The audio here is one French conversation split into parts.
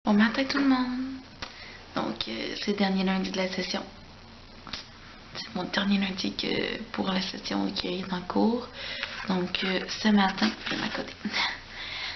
Bon matin tout le monde! Donc, c'est le dernier lundi de la session. C'est mon dernier lundi pour la session qui est en cours. Donc, ce matin, je vais m'accoter.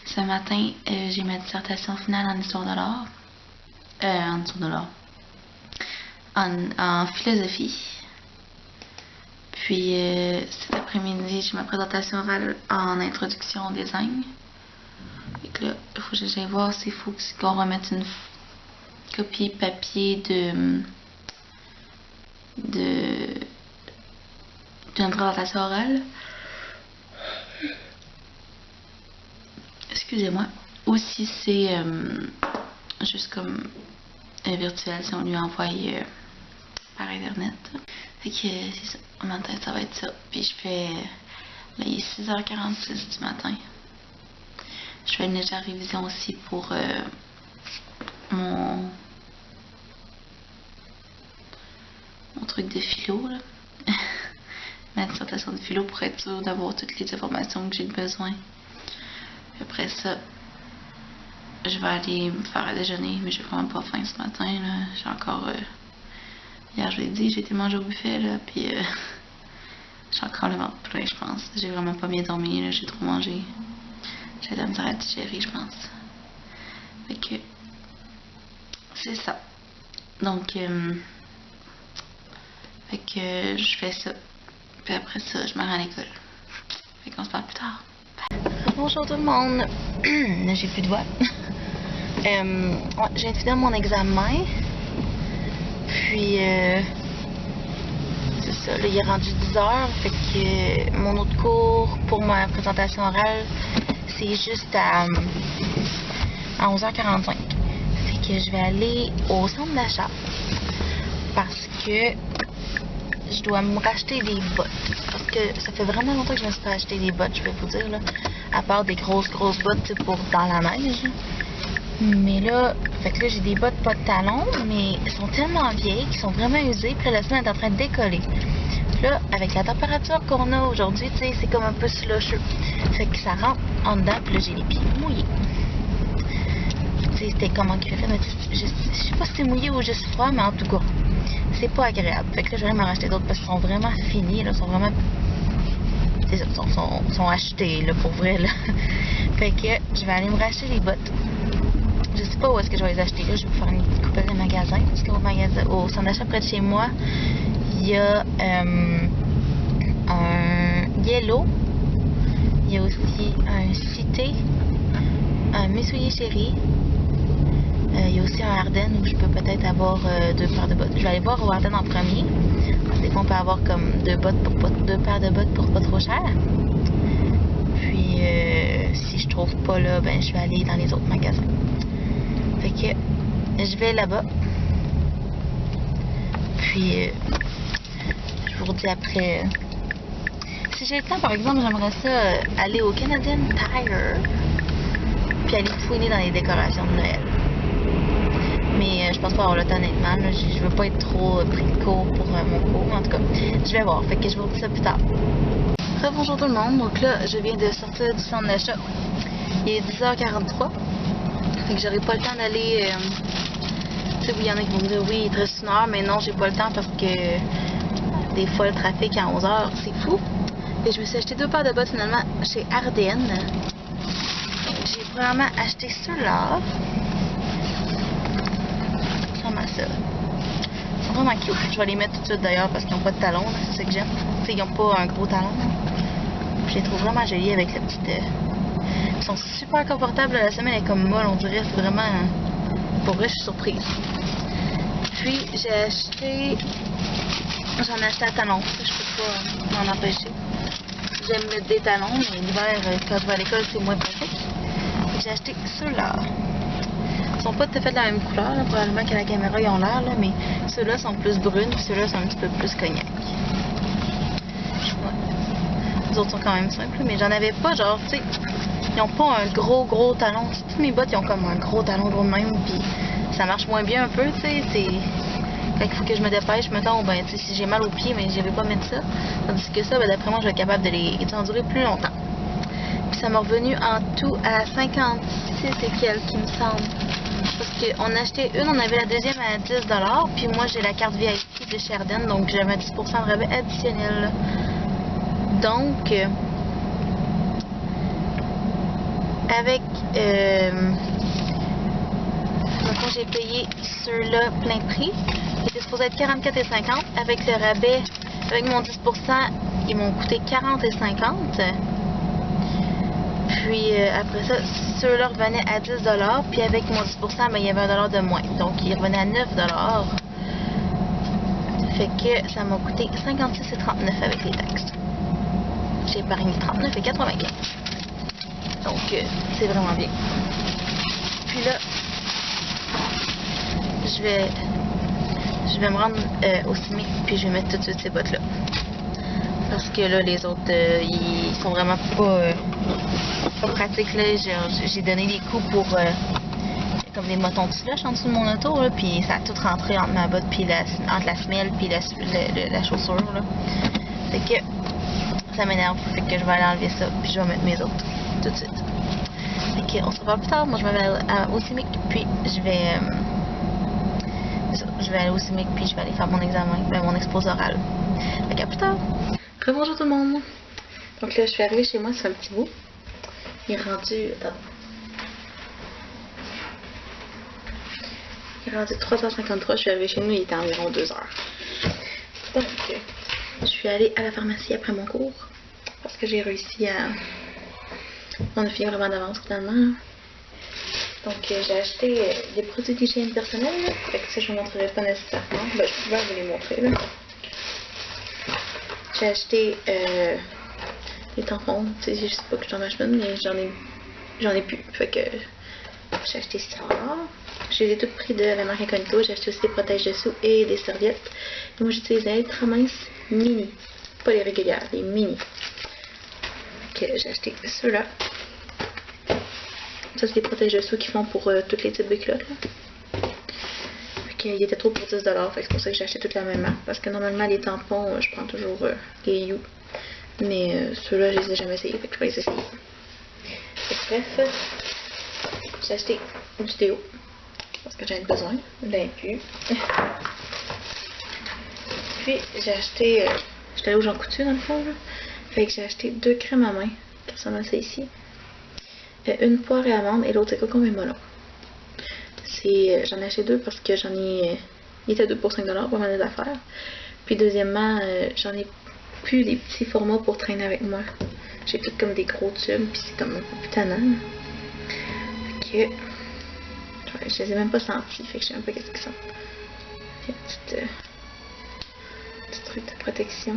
Ce matin, j'ai ma dissertation finale en histoire de l'art. En philosophie. Puis, cet après-midi, j'ai ma présentation orale en introduction au design. Donc là, il faut que j'aille voir s'il faut qu'on remette une copie papier d'une présentation orale. Excusez-moi. Ou si c'est juste comme virtuel, si on lui envoie par internet. Fait que c'est ça. Au matin, ça va être ça. Puis je fais... Là, il est 6h46 du matin. Je fais une légère révision aussi pour mon truc de philo, là. Ma dissertation de philo pour être sûr d'avoir toutes les informations que j'ai besoin. Puis après ça, je vais aller me faire à déjeuner, mais j'ai vraiment pas faim ce matin, là. J'ai encore... hier, je l'ai dit, j'ai été manger au buffet, là, puis j'ai encore le ventre plein, je pense. J'ai vraiment pas bien dormi, là, j'ai trop mangé. J'ai de la misère à digérer, je pense. Fait que... c'est ça. Donc, fait que je fais ça. Puis après ça, je m'en rends à l'école. Fait qu'on se parle plus tard. Bye. Bonjour tout le monde. J'ai plus de voix. Ouais, je viens de finir mon examen. Puis, c'est ça, là, il est rendu 10h. Fait que mon autre cours pour ma présentation orale, c'est juste à 11h45. Fait que je vais aller au centre d'achat. Parce que je dois me racheter des bottes. Parce que ça fait vraiment longtemps que je me suis pas acheté des bottes, je vais vous dire, là. À part des grosses bottes pour dans la neige. Mais là, fait que là, j'ai des bottes pas de talons, mais elles sont tellement vieilles qu'elles sont vraiment usées. Puis la semelle est en train de décoller. Puis là, avec la température qu'on a aujourd'hui, tu sais, c'est comme un peu slusheux. Fait que ça rentre en dedans, puis là, j'ai les pieds mouillés. Tu sais, c'était comment qu'il fait, mais je sais pas si c'est mouillé ou juste froid, mais en tout cas, c'est pas agréable. Fait que là, je vais m'en racheter d'autres parce qu'ils sont vraiment finis, là, sont vraiment... c'est ça, sont achetés, là, pour vrai, là. Fait que je vais aller me racheter les bottes. Je sais pas où est-ce que je vais les acheter, là. Je vais faire une petite coupelle de magasin, parce qu'au centre d'achat près de chez moi, il y a un Yellow, il y a aussi un Cité, un Messouillé Chéri, il y a aussi un Ardennes où je peux peut-être avoir 2 paires de bottes. Je vais aller voir au Ardennes en premier, parce que des fois on peut avoir comme 2 paires de bottes pour pas trop cher. Puis si je trouve pas là, ben je vais aller dans les autres magasins. Fait que je vais là-bas. Puis je vous redis après. Si j'ai le temps, par exemple, j'aimerais ça aller au Canadian Tire. Puis aller fouiner dans les décorations de Noël. Mais je pense pas avoir le temps, honnêtement. Là, je veux pas être trop pris de cours pour mon cours. En tout cas, je vais voir. Fait que je vous redis ça plus tard. Bonjour tout le monde. Donc là, je viens de sortir du centre d'achat. Il est 10h43. Fait que j'aurai pas le temps d'aller... tu sais, il y en a qui vont me dire, oui, il te reste 1 heure. Mais non, j'ai pas le temps parce que des fois, le trafic à 11h, c'est fou. Et je me suis acheté 2 paires de bottes finalement chez Ardennes. J'ai vraiment acheté ceux-là. Vraiment ça. Ils sont vraiment cute. Je vais les mettre tout de suite d'ailleurs parce qu'ils n'ont pas de talons. C'est ça que j'aime. Tu sais, ils n'ont pas un gros talon. Je les trouve vraiment jolis avec la petite... Ils sont super confortables. La semelle est comme molle, on dirait. C'est vraiment... Pour vrai, je suis surprise. Puis, j'ai acheté... J'en ai acheté à talons. Je peux pas m'en empêcher. J'aime mettre des talons, mais l'hiver, quand je vais à l'école, c'est moins pratique. J'ai acheté ceux-là. Ils sont pas tout à fait de la même couleur, là. Probablement qu'à la caméra, ils ont l'air, là, mais ceux-là sont plus brunes, puis ceux-là sont un petit peu plus cognac. Ouais. Les autres sont quand même simples, mais j'en avais pas, genre, tu sais, ils n'ont pas un gros talon. Toutes mes bottes, ils ont comme un gros talon gros de même, puis ça marche moins bien un peu, tu sais, c'est... Quand il faut que je me dépêche, mettons, ben, tu sais, si j'ai mal aux pieds, mais je vais pas mettre ça. Tandis que ça, ben, d'après moi, je vais être capable de les endurer plus longtemps. Puis ça m'a revenu en tout à 56 et quelques, il me semble. Je sais pas si qu'on a acheté une, on avait la deuxième à 10$, puis moi j'ai la carte VIP de Sheridan, donc j'avais 10% de rabais additionnel. Donc, avec donc j'ai payé ceux-là plein prix. Ils étaient supposés être 44,50. Avec le rabais, avec mon 10%, ils m'ont coûté 40,50. Puis après ça, ceux-là revenaient à 10$. Puis avec mon 10%, ben, il y avait $1 de moins. Donc ils revenaient à 9$. Fait que ça m'a coûté 56,39 avec les taxes. J'ai épargné 39,95. Donc c'est vraiment bien. Puis là, je vais me rendre au CIMIC, puis je vais mettre tout de suite ces bottes là. Parce que là, les autres, ils sont vraiment pas pratiques là. J'ai donné des coups pour comme des motons de slush en dessous de mon auto, là, puis ça a tout rentré entre ma botte, puis entre la semelle, puis la chaussure là. Fait que ça m'énerve, fait que je vais aller enlever ça, puis je vais mettre mes autres tout de suite. Fait que on se revoit plus tard. Moi je me vais au CIMIC, puis je vais aller au CIMIC, puis je vais aller faire mon examen, mon exposé oral. Fait qu'à plus tard. Bonjour tout le monde. Donc là je suis arrivée chez moi, c'est un petit bout. Il est rendu... Attends. Il est rendu 3h53, je suis arrivée chez nous, il était environ 2h. Donc, je suis allée à la pharmacie après mon cours, parce que j'ai réussi à... On a fini vraiment d'avance finalement. Donc, j'ai acheté des produits d'hygiène personnelle, là. Fait que ça, je ne vous montrerai pas nécessairement. Ben, je vais vous les montrer, là. J'ai acheté des tampons. Tu sais, je sais pas que je t'en achète, mais j'en ai plus. Fait que j'ai acheté ça. Je les ai toutes pris de la marque Incognito. J'ai acheté aussi des protège-dessous et des serviettes. Et moi, j'utilise les ultra minces mini. Pas les régulières, les mini. Fait que j'ai acheté ceux-là. Ça, c'est des protège-dessous qu'ils font pour tous les types de culottes. Il était trop pour 10$, fait que c'est pour ça que j'ai acheté toute la même marque. Parce que normalement, les tampons, je prends toujours les You. Mais ceux-là, je les ai jamais essayés, fait que je vais les essayer. Bref, j'ai acheté du déo. Parce que j'en ai besoin. Je l'ai plus. Puis, j'ai acheté. J'étais allée au Jean Coutu dans le fond, là. Fait que j'ai acheté 2 crèmes à main, qui ressemblent à ça ici. Une poire et amande et l'autre c'est cocombe et melon. J'en ai acheté 2 parce que j'en ai. Il était 2 pour 5$, pas mal des affaires. Puis deuxièmement, j'en ai plus les petits formats pour traîner avec moi. J'ai tout comme des gros tubes, puis c'est comme un peu plus tannant. Fait que. Je les ai même pas sentis, fait que je sais même pas qu'est-ce qu'ils sont. Il y a un petit truc de protection.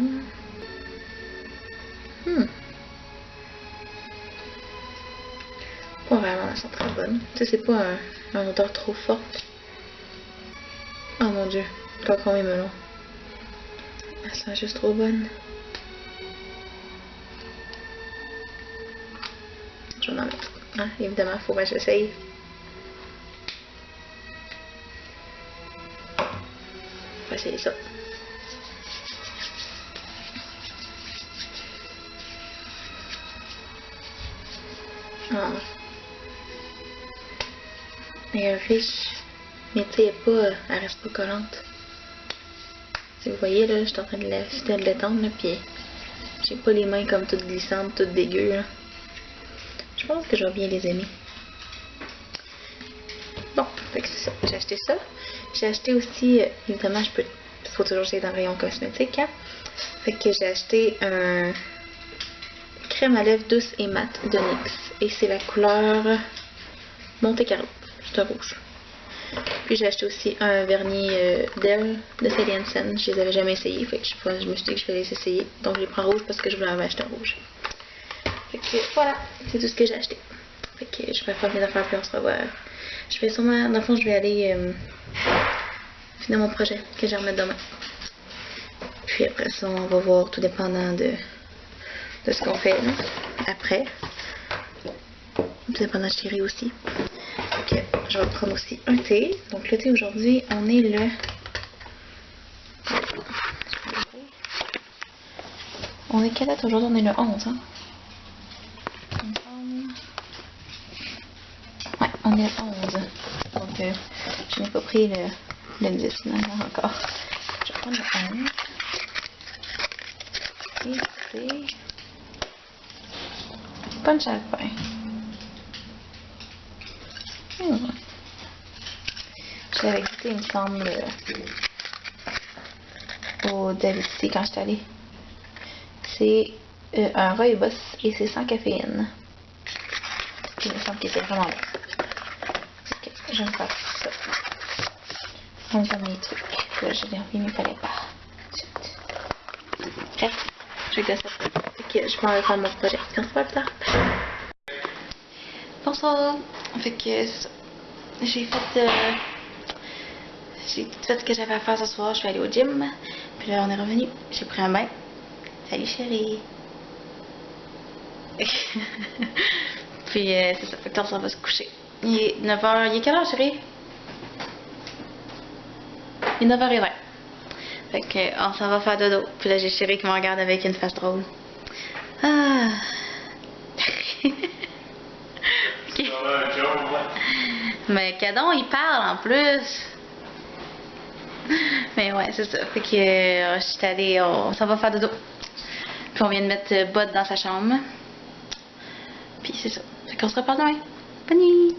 Pas vraiment, elles sont très bonnes. Tu sais, c'est pas un odeur trop forte. Oh mon dieu, cocon et melon. Elles sont juste trop bonnes. Je vais en mettre. Hein, évidemment, faut que j'essaye. On va essayer ça. Ah. Elle est riche, mais tu sais, elle reste pas collante. Si vous voyez, là, je suis en train de la détendre, là, puis j'ai pas les mains comme toutes glissantes, toutes dégueu, là. Je pense que je vais bien les aimer. Bon, fait que c'est ça. J'ai acheté ça. J'ai acheté aussi, évidemment, il faut toujours essayer dans le rayon cosmétique, hein. Fait que j'ai acheté un crème à lèvres douce et mat de NYX. Et c'est la couleur Monte Carlo. C'est un rouge. Puis j'ai acheté aussi un vernis d'elle de Sally Hansen. Je les avais jamais essayés. Fait que je me suis dit que je vais les essayer. Donc je les prends rouge parce que je voulais en acheter un rouge. Fait que voilà, c'est tout ce que j'ai acheté. Fait que je vais faire mes affaires puis on se revoit. Je vais sûrement, dans le fond, je vais aller finir mon projet que j'ai à remettre demain. Puis après ça, on va voir tout dépendant de ce qu'on fait là, après. Tout dépendant de chérie aussi. Ok, je vais prendre aussi un thé. Donc le thé aujourd'hui, on est le... On est quelle date aujourd'hui? On est le 11, hein? Ouais, on est le 11. Donc Je n'ai pas pris le 10 finalement encore. Je vais prendre le 11. Et c'est punch à pain. Je l'avais goûté, il me semble, au David-C quand j'étais allée. C'est un rooibos et c'est sans caféine. Puis il me semble que c'est vraiment bon. Ok, je vais me faire ça. On me donne mes trucs. Là, je l'ai enlevé, mais il fallait pas. Bref, je gosse ça. Ok, je m'en vais prendre mon projet. On se voit plus tard. Bonsoir. Fait que c'est ça. J'ai fait ce que j'avais à faire ce soir. Je suis allée au gym. Puis là, on est revenu. J'ai pris un bain. Salut chérie. Puis c'est ça. Fait que ça va se coucher. Il est 9h. Il est quelle heure, chérie? Il est 9h20. Fait que on s'en va faire dodo. Puis là, j'ai chérie qui me regarde avec une face drôle. Ah. Okay. Mais Cadon, il parle en plus. Mais ouais, c'est ça. Fait que je suis allée, on s'en va faire dodo. Puis on vient de mettre Bud dans sa chambre. Puis c'est ça. Fait qu'on se reparle demain. Bonne nuit.